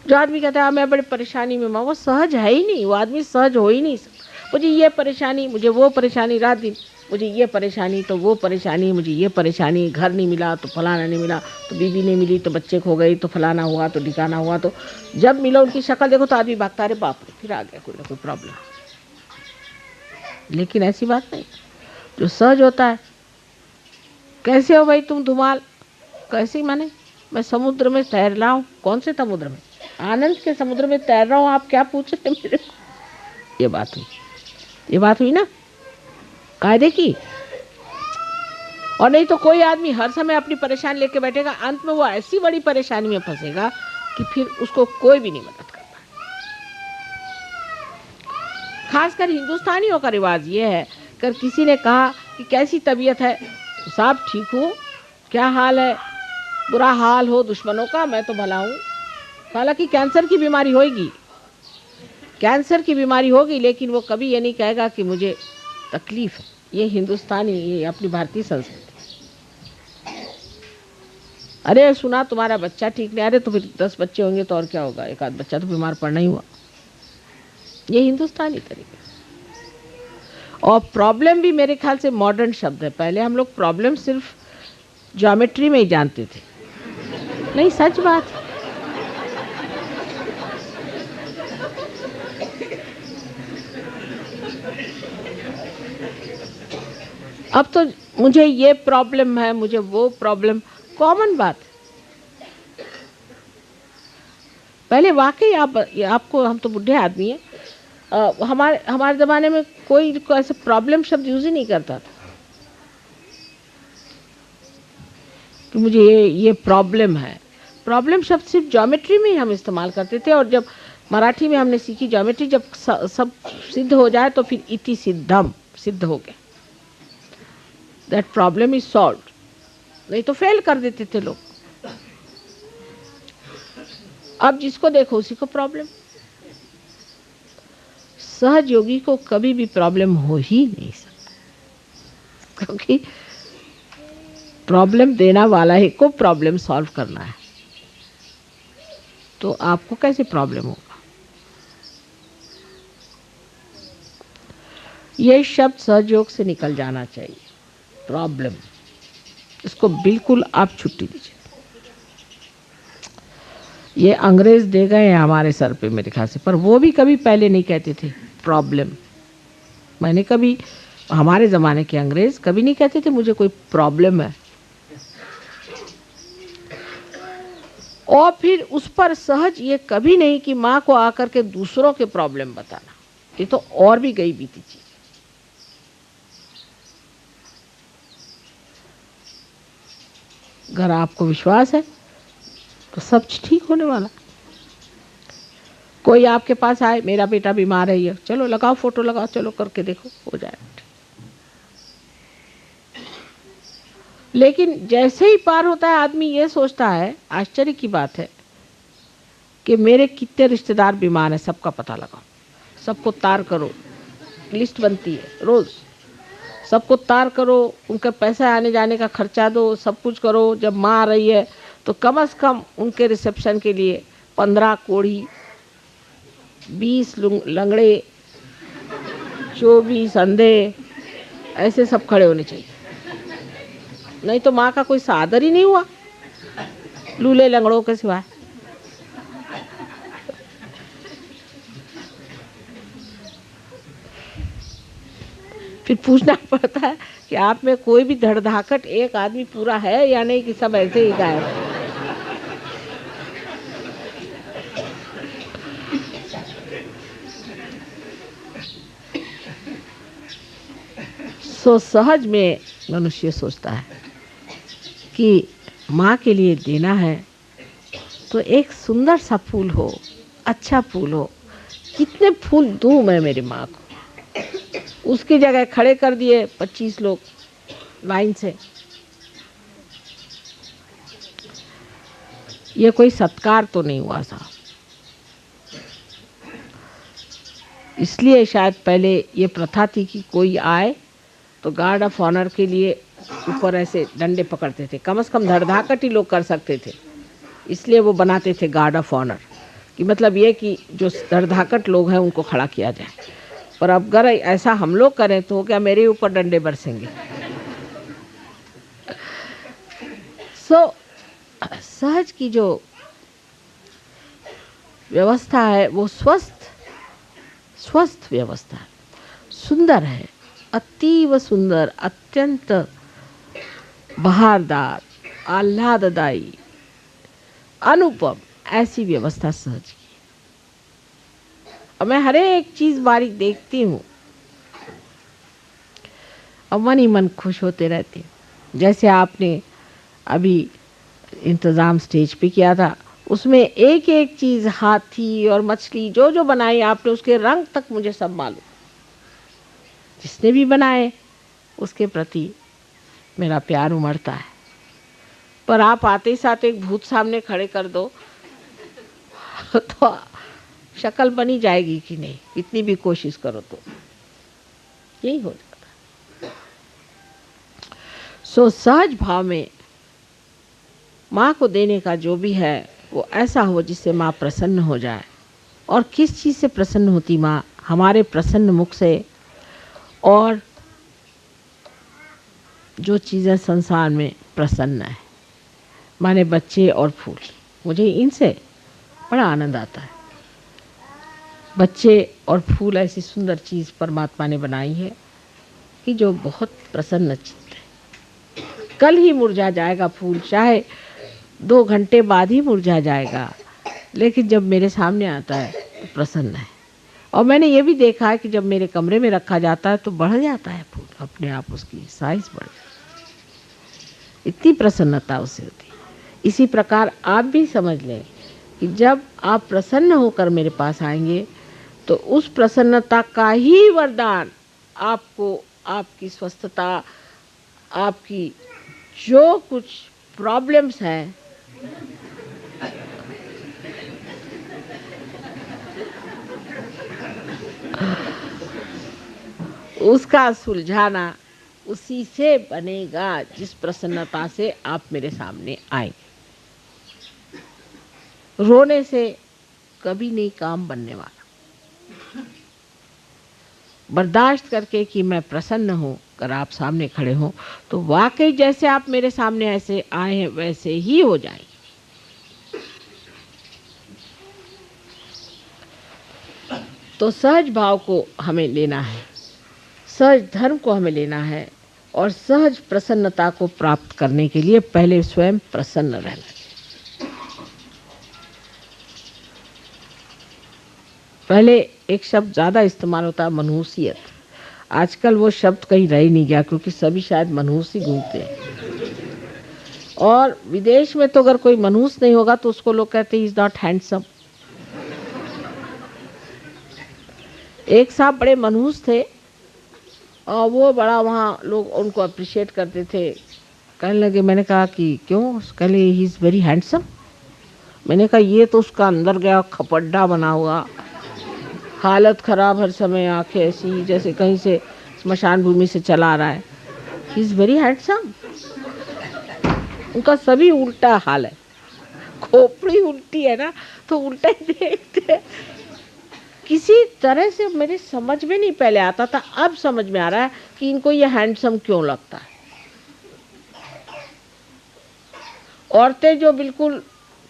जो आदमी कहता है मैं बड़ी परेशानी में, वो सहज है ही नहीं, वो आदमी सहज हो ही नहीं सकता। मुझे ये परेशानी, मुझे वो परेशानी, रात दिन मुझे ये परेशानी तो वो परेशानी, मुझे ये परेशानी, घर नहीं मिला तो फलाना नहीं मिला, तो बीवी नहीं मिली तो बच्चे खो गई, तो फलाना हुआ तो ठिकाना हुआ। तो जब मिलो उनकी शक्ल देखो तो आदमी भागता, अरे बाप रे फिर आ गया कोई ना कोई प्रॉब्लम। लेकिन ऐसी बात नहीं, जो सहज होता है। कैसे हो भाई तुम धुमाल? कैसे माने? मैं समुद्र में तैर रहा हूँ। कौन से समुद्र में? आनंद के समुद्र में तैर रहा हूँ, आप क्या पूछ रहे हैं मेरे को? ये बात हुई ना कायदे की। और नहीं तो कोई आदमी हर समय अपनी परेशानी लेके बैठेगा, अंत में वो ऐसी बड़ी परेशानी में फंसेगा कि फिर उसको कोई भी नहीं मदद कर पाए। खासकर हिंदुस्तानियों का रिवाज ये है, अगर किसी ने कहा कि कैसी तबीयत है, साहब ठीक हूँ, क्या हाल है? बुरा हाल हो दुश्मनों का, मैं तो भला हूँ। हालांकि कैंसर की बीमारी होगी, लेकिन वो कभी ये नहीं कहेगा कि मुझे तकलीफ है। ये हिंदुस्तानी, ये अपनी भारतीय संस्कृति। अरे सुना तुम्हारा बच्चा ठीक नहीं, अरे तो फिर 10 बच्चे होंगे तो और क्या होगा, एक आध बच्चा तो बीमार पड़ना ही हुआ। ये हिंदुस्तानी तरीका। और प्रॉब्लम भी मेरे ख्याल से मॉडर्न शब्द है। पहले हम लोग प्रॉब्लम सिर्फ ज्योमेट्री में ही जानते थे। नहीं, सच बात। अब तो मुझे ये प्रॉब्लम है, मुझे वो प्रॉब्लम, कॉमन बात। पहले वाकई आपको, हम तो बुढ़े आदमी हैं, हमारे ज़माने में कोई ऐसे प्रॉब्लम शब्द यूज़ ही नहीं करता था कि मुझे ये प्रॉब्लम है। प्रॉब्लम शब्द सिर्फ ज्योमेट्री में ही हम इस्तेमाल करते थे। और जब मराठी में हमने सीखी ज्योमेट्री, जब सब सिद्ध हो जाए तो फिर इति सिद्धम, सिद्ध हो गया, दैट प्रॉब्लम इज सॉल्व्ड। नहीं तो फेल कर देते थे लोग। अब जिसको देखो उसी को प्रॉब्लम। सहज योगी को कभी भी प्रॉब्लम हो ही नहीं सकता, क्योंकि प्रॉब्लम देना वाला ही को प्रॉब्लम सॉल्व करना है। तो आपको कैसे प्रॉब्लम होगा? ये शब्द सहयोग से निकल जाना चाहिए। प्रॉब्लम, इसको बिल्कुल आप छुट्टी दीजिए। ये अंग्रेज दे गए हैं हमारे सर पे मेरे ख्याल से, पर वो भी कभी पहले नहीं कहते थे प्रॉब्लम। मैंने कभी, हमारे ज़माने के अंग्रेज कभी नहीं कहते थे मुझे कोई प्रॉब्लम है। और फिर उस पर सहज ये कभी नहीं कि माँ को आकर के दूसरों के प्रॉब्लम बताना। ये तो और भी गई बीती चीज। अगर आपको विश्वास है तो सब ठीक होने वाला। कोई आपके पास आए, मेरा बेटा बीमार है, ये चलो लगाओ, फोटो लगाओ, चलो करके देखो, हो जाएगा। लेकिन जैसे ही पार होता है आदमी ये सोचता है, आश्चर्य की बात है कि मेरे कितने रिश्तेदार बीमार हैं, सबका पता लगाओ, सबको तार करो, लिस्ट बनती है रोज, सबको तार करो, उनका पैसा आने जाने का खर्चा दो, सब कुछ करो। जब माँ आ रही है तो कम से कम उनके रिसेप्शन के लिए 15 कोढ़ी, 20 लंगड़े, 24 अंधे, ऐसे सब खड़े होने चाहिए। नहीं तो माँ का कोई सादर ही नहीं हुआ लूले लंगड़ों के सिवाय। फिर पूछना पड़ता है कि आप में कोई भी धड़धाकट एक आदमी पूरा है या नहीं, कि सब ऐसे ही गायब है। सो सहज में मनुष्य सोचता है कि माँ के लिए देना है तो एक सुंदर सा फूल हो, अच्छा फूल हो। कितने फूल दूं मैं मेरी माँ को? उसकी जगह खड़े कर दिए 25 लोग लाइन से। ये कोई सत्कार तो नहीं हुआ साहब। इसलिए शायद पहले ये प्रथा थी कि कोई आए तो गार्ड ऑफ ऑनर के लिए ऊपर ऐसे डंडे पकड़ते थे। कम से कम धड़धाकट ही लोग कर सकते थे, इसलिए वो बनाते थे गार्ड ऑफ ऑनर, कि मतलब ये कि जो धड़धाकट लोग हैं उनको खड़ा किया जाए। पर अब अगर ऐसा हम लोग करें तो क्या मेरे ऊपर डंडे बरसेंगे। सहज की जो व्यवस्था है वो स्वस्थ व्यवस्था है, सुंदर है, अतीव सुंदर, अत्यंत बहारदार, आह्लाददायी, अनुपम, ऐसी व्यवस्था सहज की। और मैं हर एक चीज बारीक देखती हूँ और मन ही मन खुश होते रहती हूँ। जैसे आपने अभी इंतज़ाम स्टेज पे किया था, उसमें एक एक चीज़, हाथी और मछली जो जो बनाई आपने, उसके रंग तक मुझे सब मालूम। जिसने भी बनाए उसके प्रति मेरा प्यार उमड़ता है। पर आप आते ही साथ एक भूत सामने खड़े कर दो तो शक्ल बनी जाएगी कि नहीं, कितनी भी कोशिश करो तो यही हो जाता। सो सहज भाव में माँ को देने का जो भी है वो ऐसा हो जिससे माँ प्रसन्न हो जाए। और किस चीज़ से प्रसन्न होती माँ? हमारे प्रसन्न मुख से। और जो चीज़ें संसार में प्रसन्न है, माने बच्चे और फूल, मुझे इनसे बड़ा आनंद आता है। बच्चे और फूल ऐसी सुंदर चीज़ परमात्मा ने बनाई है कि जो बहुत प्रसन्न चित्त है। कल ही मुरझा जाएगा फूल, चाहे 2 घंटे बाद ही मुरझा जाएगा, लेकिन जब मेरे सामने आता है तो प्रसन्न है। और मैंने ये भी देखा है कि जब मेरे कमरे में रखा जाता है तो बढ़ जाता है फूल, अपने आप उसकी साइज बढ़ जाती है, इतनी प्रसन्नता उससे होती है। इसी प्रकार आप भी समझ लें कि जब आप प्रसन्न होकर मेरे पास आएंगे तो उस प्रसन्नता का ही वरदान आपको, आपकी स्वस्थता, आपकी जो कुछ प्रॉब्लम्स हैं उसका सुलझाना उसी से बनेगा जिस प्रसन्नता से आप मेरे सामने आए। रोने से कभी नहीं काम बनने वाला। बर्दाश्त करके कि मैं प्रसन्न हूँ, अगर आप सामने खड़े हो तो वाकई जैसे आप मेरे सामने ऐसे आए हैं वैसे ही हो जाएंगे। तो सहज भाव को हमें लेना है, सहज धर्म को हमें लेना है। और सहज प्रसन्नता को प्राप्त करने के लिए पहले स्वयं प्रसन्न रहना चाहिए। पहले एक शब्द ज़्यादा इस्तेमाल होता है, मनहूसियत। आजकल वो शब्द कहीं रह ही नहीं गया, क्योंकि सभी शायद मनहूस ही घूमते हैं। और विदेश में तो अगर कोई मनहूस नहीं होगा तो उसको लोग कहते हैं इज नॉट हैंडसम। एक साहब बड़े मनहूस थे और वो बड़ा वहाँ लोग उनको अप्रिशिएट करते थे। कहने लगे, मैंने कहा कि क्यों? कहने ही इज़ वेरी हैंडसम। मैंने कहा ये तो उसका अंदर गया खपड्डा बना हुआ, हालत ख़राब, हर समय आंखें ऐसी जैसे कहीं से स्मशान भूमि से चला आ रहा है। He is very handsome. उनका सभी उल्टा हाल है, खोपड़ी उल्टी है ना, तो उल्टा ही देखते। किसी तरह से मेरे समझ में नहीं पहले आता था, अब समझ में आ रहा है कि इनको ये हैंडसम क्यों लगता है। औरतें जो बिल्कुल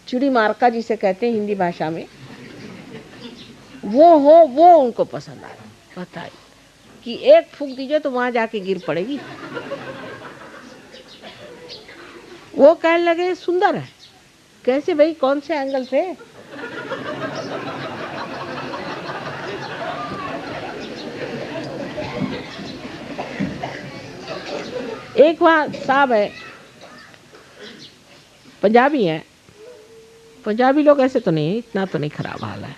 चिड़ी मार्का जिसे कहते हैं हिंदी भाषा में, वो उनको पसंद आया। बताइए कि एक फूंक दीजिए तो वहां जाके गिर पड़ेगी। वो कहने लगे सुंदर है। कैसे भाई, कौन से एंगल से? एक वहाँ साहब है, पंजाबी है। पंजाबी लोग ऐसे तो नहीं, इतना तो नहीं खराब हाल है,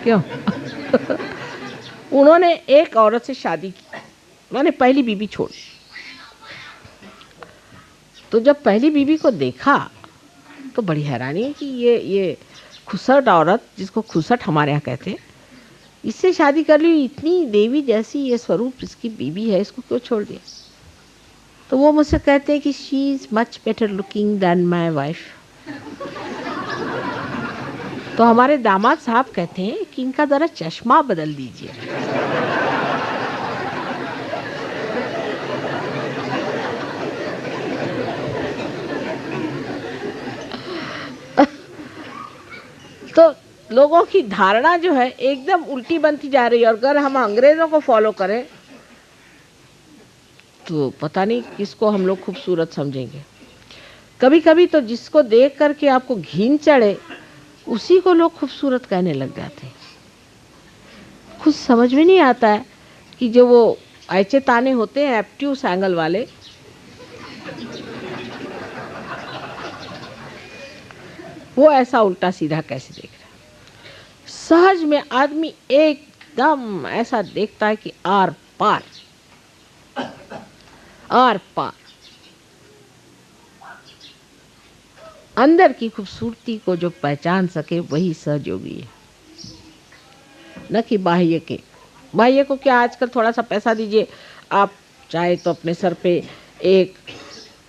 क्यों? उन्होंने एक औरत से शादी की, मैंने पहली बीवी छोड़ी। तो जब पहली बीवी को देखा तो बड़ी हैरानी है कि ये खुसट औरत, जिसको खुसट हमारे यहाँ कहते हैं, इससे शादी कर ली। इतनी देवी जैसी ये स्वरूप इसकी बीवी है, इसको क्यों छोड़ दिया? तो वो मुझसे कहते हैं कि she is much better looking than my wife. तो हमारे दामाद साहब कहते हैं कि इनका जरा चश्मा बदल दीजिए। तो लोगों की धारणा जो है एकदम उल्टी बनती जा रही है। और अगर हम अंग्रेजों को फॉलो करें तो पता नहीं किसको हम लोग खूबसूरत समझेंगे। कभी कभी तो जिसको देख करके आपको घिन चढ़े उसी को लोग खूबसूरत कहने लग जाते हैं। कुछ समझ में नहीं आता है कि जो वो ऐचे ताने होते हैं एप्ट्यूस एंगल वाले, वो ऐसा उल्टा सीधा कैसे देख रहा है। सहज में आदमी एकदम ऐसा देखता है कि आर पार, आर पार। अंदर की खूबसूरती को जो पहचान सके वही सहज योगी है, न कि बाह्य के। बाह्य को क्या, आजकल थोड़ा सा पैसा दीजिए, आप चाहे तो अपने सर पे एक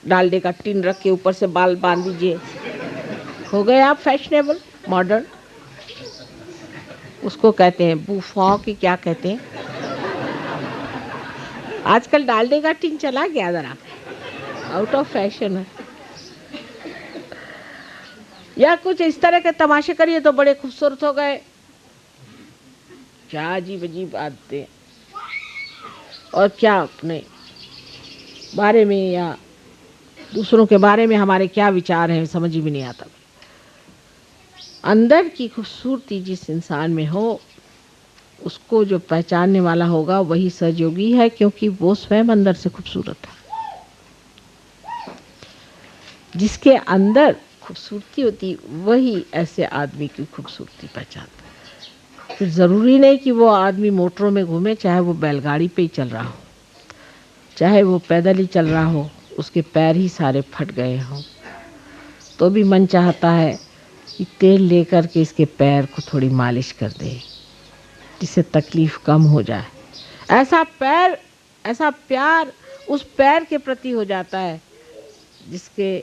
डालडे का टिन रख के ऊपर से बाल बांध दीजिए, हो गए आप फैशनेबल मॉडर्न। उसको कहते हैं बूफा की क्या कहते हैं, आजकल डालडे का टिन चला गया, जरा आउट ऑफ फैशन है। या कुछ इस तरह के तमाशे करिए तो बड़े खूबसूरत हो गए। क्या अजीब अजीब आदतें, और क्या अपने बारे में या दूसरों के बारे में हमारे क्या विचार हैं समझ ही भी नहीं आता। अंदर की खूबसूरती जिस इंसान में हो उसको जो पहचानने वाला होगा वही सहयोगी है, क्योंकि वो स्वयं अंदर से खूबसूरत है। जिसके अंदर खूबसूरती होती वही ऐसे आदमी की खूबसूरती पहचानता है। फिर ज़रूरी नहीं कि वो आदमी मोटरों में घूमे, चाहे वो बैलगाड़ी पे ही चल रहा हो, चाहे वो पैदल ही चल रहा हो, उसके पैर ही सारे फट गए हों, तो भी मन चाहता है कि तेल लेकर के इसके पैर को थोड़ी मालिश कर दे, जिससे तकलीफ कम हो जाए। ऐसा पैर, ऐसा प्यार उस पैर के प्रति हो जाता है जिसके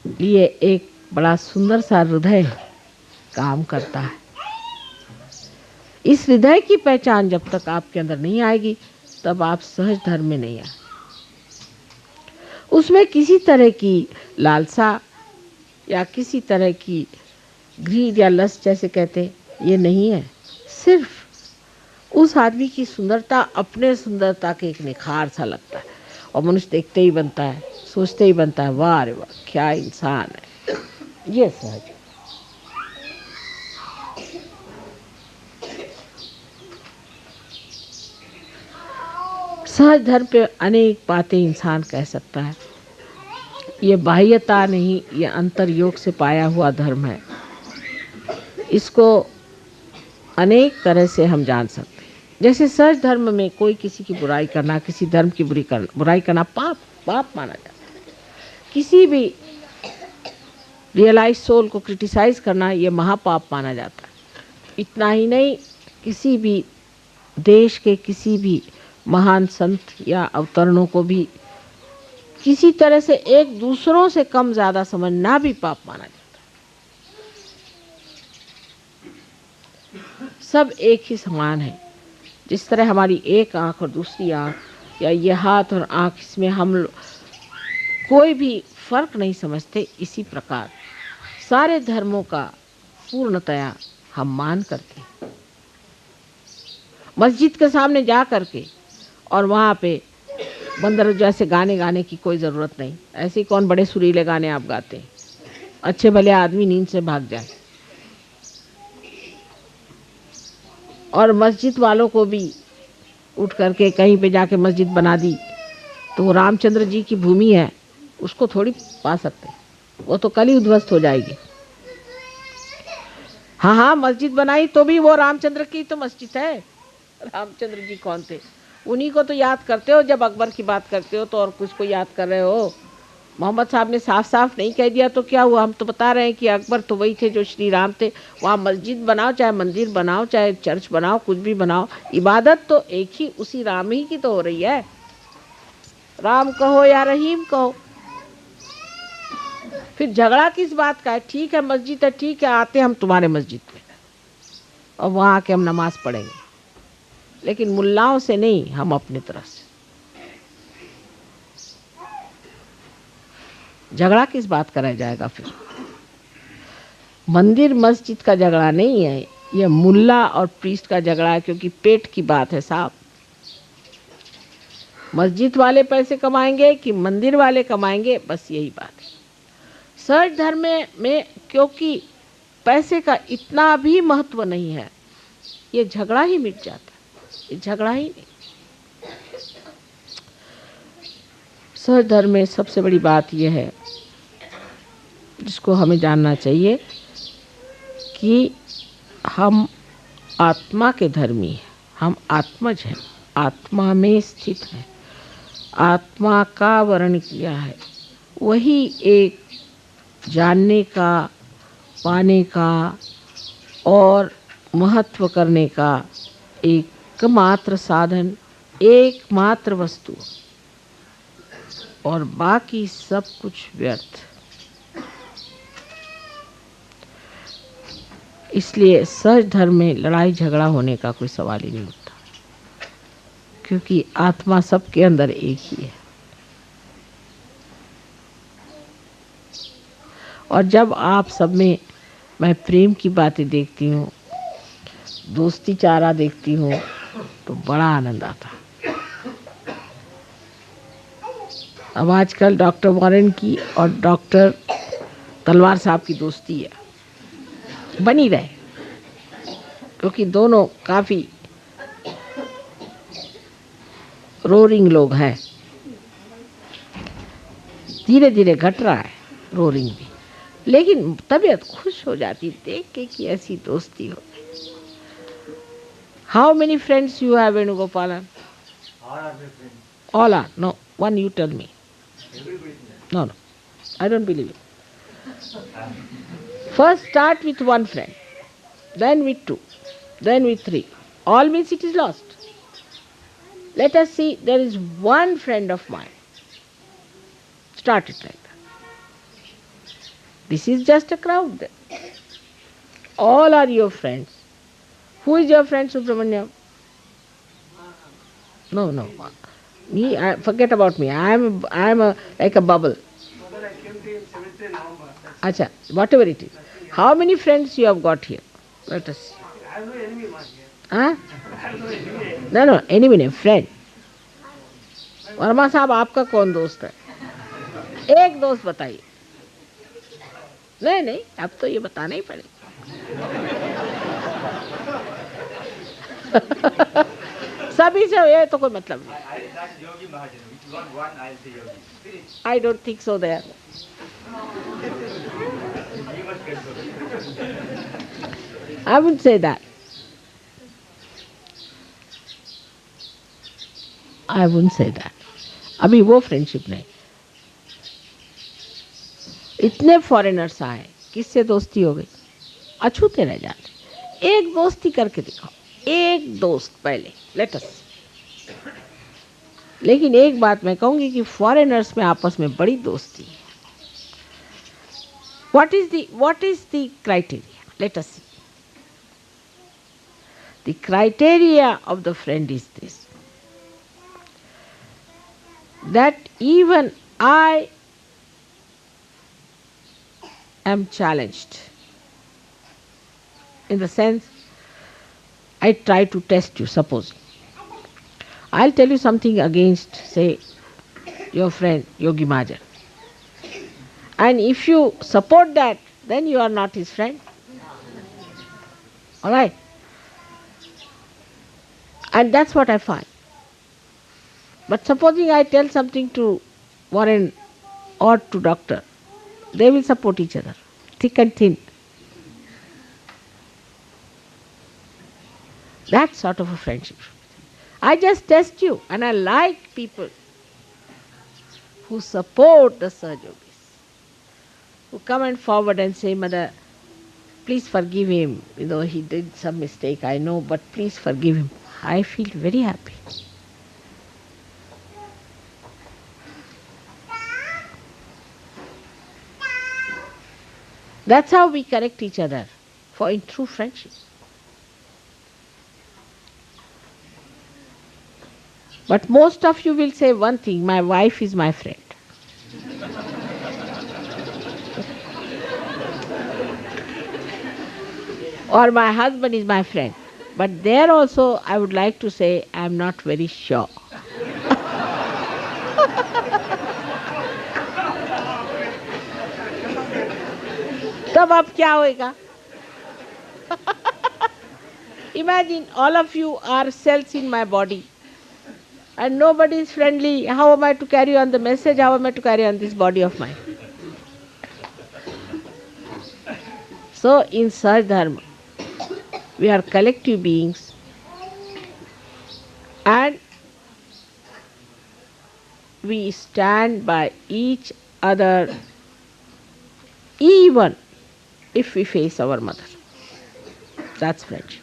लिए एक बड़ा सुंदर सा हृदय काम करता है। इस हृदय की पहचान जब तक आपके अंदर नहीं आएगी तब आप सहज धर्म में नहीं आए। उसमें किसी तरह की लालसा या किसी तरह की ग्रीड या लस्ट जैसे कहते, ये नहीं है। सिर्फ उस आदमी की सुंदरता अपने सुंदरता के एक निखार सा लगता है, और मनुष्य देखते ही बनता है, सोचते ही बनता है, वाह रे वाह क्या इंसान है। ये सहज। सहज धर्म पे अनेक बातें इंसान कह सकता है। ये बाह्यता नहीं, ये अंतर योग से पाया हुआ धर्म है। इसको अनेक तरह से हम जान सकते हैं। जैसे सहज धर्म में कोई किसी की बुराई करना, किसी धर्म की बुराई करना पाप माना जाता है। किसी भी रियलाइज सोल को क्रिटिसाइज करना ये महापाप माना जाता है। इतना ही नहीं, किसी भी देश के किसी भी महान संत या अवतरणों को भी किसी तरह से एक दूसरों से कम ज्यादा समझना भी पाप माना जाता है। सब एक ही समान है। जिस तरह हमारी एक आंख और दूसरी आंख, या ये हाथ और आंख, इसमें हम कोई भी फर्क नहीं समझते, इसी प्रकार सारे धर्मों का पूर्णतया हम मान करके मस्जिद के सामने जा करके और वहाँ पे बंदर जैसे गाने गाने की कोई ज़रूरत नहीं। ऐसे कौन बड़े सुरीले गाने आप गाते हैं, अच्छे भले आदमी नींद से भाग जाए। और मस्जिद वालों को भी उठ करके कहीं पे जाके मस्जिद बना दी तो वो रामचंद्र जी की भूमि है, उसको थोड़ी पा सकते, वो तो कल ही उद्ध्वस्त हो जाएगी। हाँ, मस्जिद बनाई तो भी वो रामचंद्र की तो मस्जिद है। रामचंद्र जी कौन थे, उन्हीं को तो याद करते हो। जब अकबर की बात करते हो तो और कुछ को याद कर रहे हो। मोहम्मद साहब ने साफ साफ नहीं कह दिया तो क्या हुआ, हम तो बता रहे हैं कि अकबर तो वही थे जो श्री राम थे। वहाँ मस्जिद बनाओ, चाहे मंदिर बनाओ, चाहे चर्च बनाओ, कुछ भी बनाओ, इबादत तो एक ही उसी राम ही की तो हो रही है। राम कहो या रहीम कहो, फिर झगड़ा किस बात का है। ठीक है मस्जिद है, ठीक है आते हम तुम्हारे मस्जिद में और वहाँ आके हम नमाज पढ़ेंगे, लेकिन मुल्लाओं से नहीं, हम अपनी तरफ से। झगड़ा किस बात का रह जाएगा फिर। मंदिर मस्जिद का झगड़ा नहीं है, ये मुल्ला और प्रीस्ट का झगड़ा है, क्योंकि पेट की बात है साहब। मस्जिद वाले पैसे कमाएंगे कि मंदिर वाले कमाएंगे, बस यही बात है। सहज धर्म में क्योंकि पैसे का इतना भी महत्व नहीं है, ये झगड़ा ही मिट जाता है, ये झगड़ा ही नहीं। सहज धर्म में सबसे बड़ी बात यह है जिसको हमें जानना चाहिए कि हम आत्मा के धर्मी हैं, हम आत्मज हैं, आत्मा में स्थित हैं, आत्मा का वर्ण किया है, वही एक जानने का, पाने का और महत्व करने का एकमात्र साधन, एकमात्र वस्तु, और बाकी सब कुछ व्यर्थ। इसलिए सहज धर्म में लड़ाई झगड़ा होने का कोई सवाल ही नहीं उठता, क्योंकि आत्मा सबके अंदर एक ही है। और जब आप सब में मैं प्रेम की बातें देखती हूँ, दोस्ती चारा देखती हूँ, तो बड़ा आनंद आता है। अब आजकल डॉक्टर वॉरेन की और डॉक्टर तलवार साहब की दोस्ती है, बनी रहे, क्योंकि दोनों काफ़ी रोरिंग लोग हैं। धीरे धीरे घट रहा है रोरिंग भी, लेकिन तबीयत खुश हो जाती देख के कि ऐसी दोस्ती हो। How many friends you have, Venugopalan? All are. No, one you tell me. No, I don't believe it. First start with one friend, then with two, then with three. All means it is lost. Let us see, there is one friend of mine. Start it like that. This is just a crowd then. All are your friends. Who is your friend, Subramanyam? No. Me, forget about me. I am like a bubble. Acha, whatever it is. How many friends you have got here? Let us see. I have no enemy, man. Huh? I have no enemy. No, enemy नहीं, friend. Verma साहब आपका कौन दोस्त है? एक दोस्त बताइए। नहीं, अब तो ये बताना ही पड़ेगा। सभी से ये तो कोई मतलब नहीं। I don't think so there. I wouldn't say that. I wouldn't say that. अभी वो फ्रेंडशिप नहीं। इतने फॉरेनर्स आए, किससे दोस्ती हो गई? अछूते रह जाते। एक दोस्ती करके दिखाओ, एक दोस्त पहले, लेट अस। लेकिन एक बात मैं कहूंगी कि फॉरेनर्स में आपस में बड़ी दोस्ती है। What is the criteria? Let us see. The criteria of the friend is this, that even I am challenged, in the sense I try to test you. Suppose I'll tell you something against, say, your friend Yogi Mahajan, and if you support that, then you are not his friend. All right? And that's what I find. But supposing I tell something to Warren or to doctor, they will support each other, thick and thin. That sort of a friendship. I just test you, and I like people who support the Sahaja Yogis, who come and forward and say, Mother, please forgive him. He did some mistake, I know, but please forgive him. I feel very happy. That's how we correct each other, for in true friendship. But most of you will say one thing, my wife is my friend. Or my husband is my friend. But there also I would like to say I am not very sure. तब अब क्या होएगा? Imagine all of you are cells in my body and nobody is friendly. How am I to carry on the message? How am I to carry on this body of mine? So in Sahaj Dharma, we are collective beings and we stand by each other even if we face our mother. That's friendship.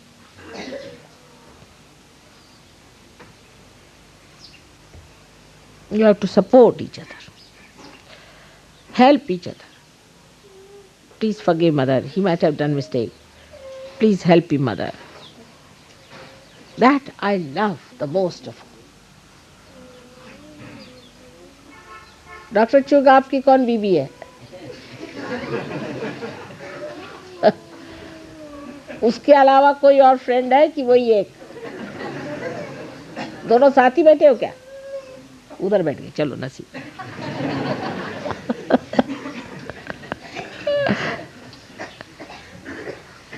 You have to support each other, help each other. Please forgive mother, he might have done mistake. Please help him, mother. That I love the most of all. Doctor चुग आपकी कौन बीबी है? उसके अलावा कोई और friend है कि वही एक? दोनों साथ ही बैठे हो क्या? उधर बैठ गए, चलो नसीब।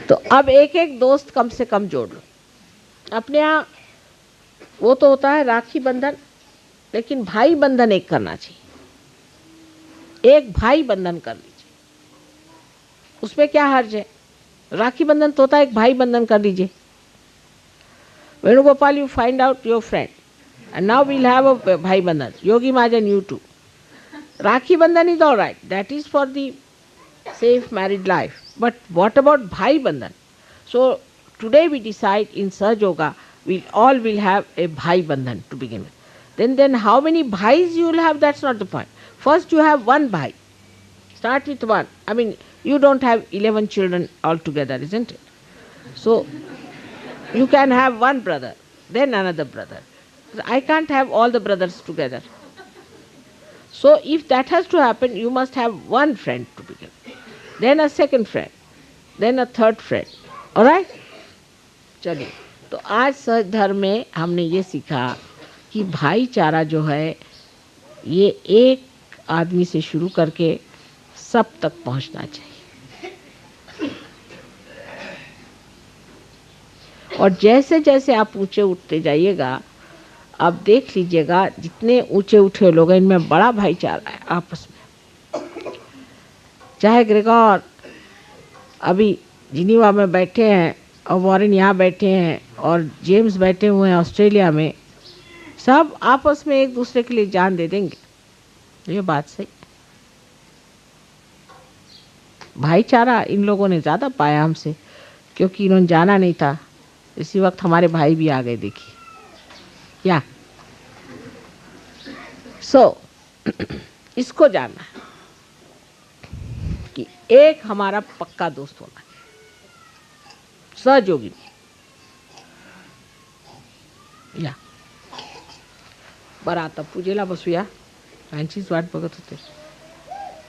तो अब एक एक दोस्त कम से कम जोड़ लो अपने यहाँ। वो तो होता है राखी बंधन, लेकिन भाई बंधन एक करना चाहिए। एक भाई बंधन कर लीजिए, उसमें क्या हर्ज है? राखी बंधन तो होता है, एक भाई बंधन कर लीजिए। Venugopal, you find out your friend, and now we'll have a Bhai Bandhan. Yogi Mahajan, you too. Rakhi Bandhan is all right. That is for the safe married life. But what about Bhai Bandhan? So today we decide in Sahaj Yoga, we all will have a Bhai Bandhan to begin with. Then how many Bhais you will have, that's not the point. First you have one Bhai. Start with one. I mean, you don't have 11 children altogether, isn't it? So you can have one brother, then another brother. I can't have all the brothers together. So if that has to happen, you must have one friend to begin, then a second friend, then a third friend. All right? चलिए, तो आज सहज धर्म में हमने ये सीखा कि भाईचारा जो है ये एक आदमी से शुरू करके सब तक पहुंचना चाहिए। और जैसे जैसे आप ऊंचे उठते जाइएगा, आप देख लीजिएगा जितने ऊंचे उठे लोग हैं इनमें बड़ा भाईचारा है आपस में। चाहे ग्रेगोर अभी जिनीवा में बैठे हैं और वॉरेन यहाँ बैठे हैं और जेम्स बैठे हुए हैं ऑस्ट्रेलिया में, सब आपस में एक दूसरे के लिए जान दे देंगे। ये बात सही। भाईचारा इन लोगों ने ज़्यादा पाया हमसे, क्योंकि इन्होंने जाना नहीं था। इसी वक्त हमारे भाई भी आ गए, देखिए क्या। इसको जानना है कि एक हमारा पक्का दोस्त होना है, सहयोगी या बरं आता पूजेला बसूया। यांचीच वाट बघत होते,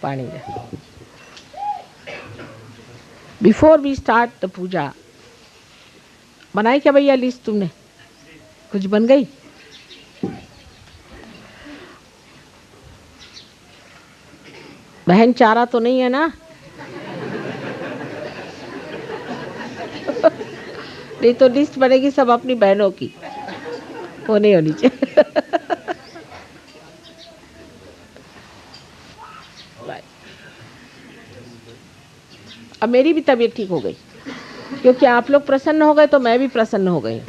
पाणी द्या। बिफोर वी स्टार्ट द पूजा, बनाई क्या भैया लिस्ट तुमने? कुछ बन गई? बहन चारा तो नहीं है ना? नहीं तो लिस्ट बनेगी सब अपनी बहनों की, वो नहीं होनी चाहिए। अब मेरी भी तबीयत ठीक हो गई, क्योंकि आप लोग प्रसन्न हो गए तो मैं भी प्रसन्न हो गई।